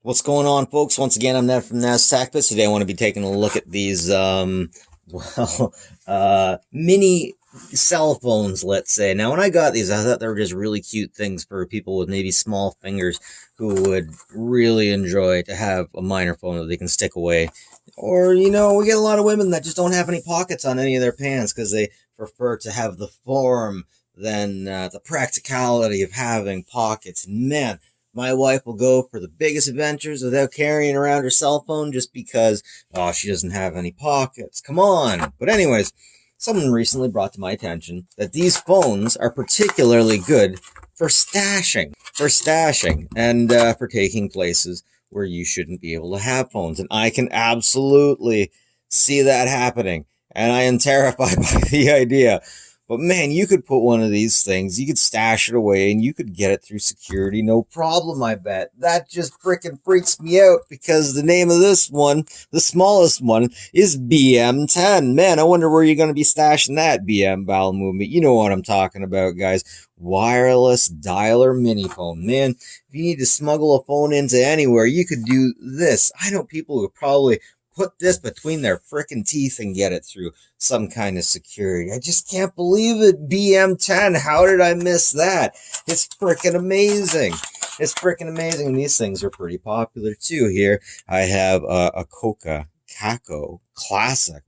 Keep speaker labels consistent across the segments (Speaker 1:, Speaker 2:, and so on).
Speaker 1: What's going on, folks? Once again, I'm Ned from Tech Bits. Today I want to be taking a look at these, mini cell phones, let's say. Now, when I got these, I thought they were just really cute things for people with maybe small fingers who would really enjoy to have a minor phone that they can stick away. Or, we get a lot of women that just don't have any pockets on any of their pants because they prefer to have the form than the practicality of having pockets. Man, my wife will go for the biggest adventures without carrying around her cell phone just because, oh, she doesn't have any pockets. Come on. But anyways, someone recently brought to my attention that these phones are particularly good for stashing, and for taking places where you shouldn't be able to have phones. And I can absolutely see that happening. And I am terrified by the idea. But man, you could put one of these things, you could stash it away, and you could get it through security, no problem, I bet. That just freaking freaks me out, because the name of this one, the smallest one, is BM10. Man, I wonder where you're going to be stashing that, BM bowel movement. You know what I'm talking about, guys. Wireless dialer mini phone. Man, if you need to smuggle a phone into anywhere, you could do this. I know people who probably put this between their frickin' teeth and get it through some kind of security. I just can't believe it. BM10. How did I miss that? It's frickin' amazing. It's frickin' amazing. And these things are pretty popular too. Here I have a Coca Caco Classic.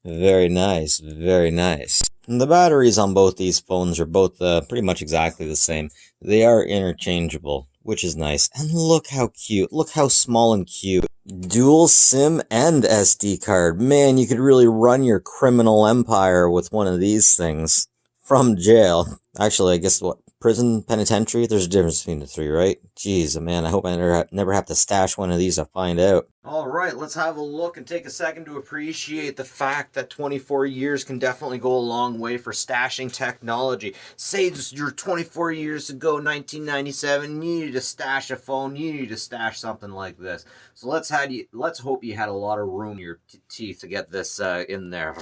Speaker 1: Very nice. Very nice. And the batteries on both these phones are both pretty much exactly the same. They are interchangeable, which is nice. And look how cute. Look how small and cute. Dual SIM and SD card. Man, you could really run your criminal empire with one of these things from jail. Actually, I guess prison, penitentiary? There's a difference between the three, right? Jeez, man, I hope I never have to stash one of these to find out. Alright, let's have a look and take a second to appreciate the fact that 24 years can definitely go a long way for stashing technology. Say you're 24 years ago, 1997, you needed to stash a phone, you needed to stash something like this. So let's hope you had a lot of room in your teeth to get this in there.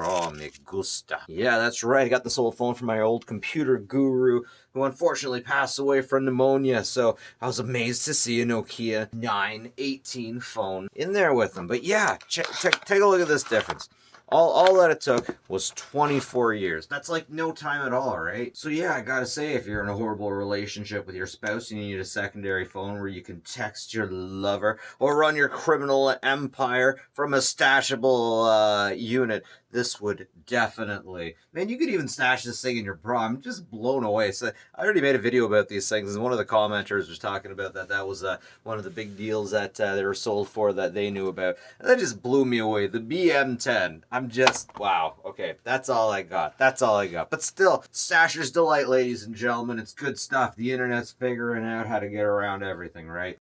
Speaker 1: Oh, me gusta. Yeah, that's right, I got this old phone from my old computer guru, who unfortunately passed away from pneumonia, so I was amazed to see a Nokia 918 phone in there with him. But yeah, take a look at this difference. All that it took was 24 years. That's like no time at all, right? So yeah, I gotta say, if you're in a horrible relationship with your spouse, you need a secondary phone where you can text your lover or run your criminal empire from a stashable unit. This would definitely... Man, you could even stash this thing in your bra. I'm just blown away. So I already made a video about these things, and one of the commenters was talking about that was one of the big deals that they were sold for that they knew about. And that just blew me away. The BM10. I'm just... Wow. Okay, that's all I got. That's all I got. But still, Stasher's delight, ladies and gentlemen. It's good stuff. The internet's figuring out how to get around everything, right?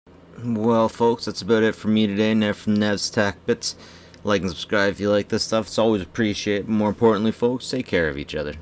Speaker 1: Well, folks, that's about it for me today. Ned from Nev's Tech Bits. Like and subscribe if you like this stuff. It's always appreciated. More importantly, folks, take care of each other.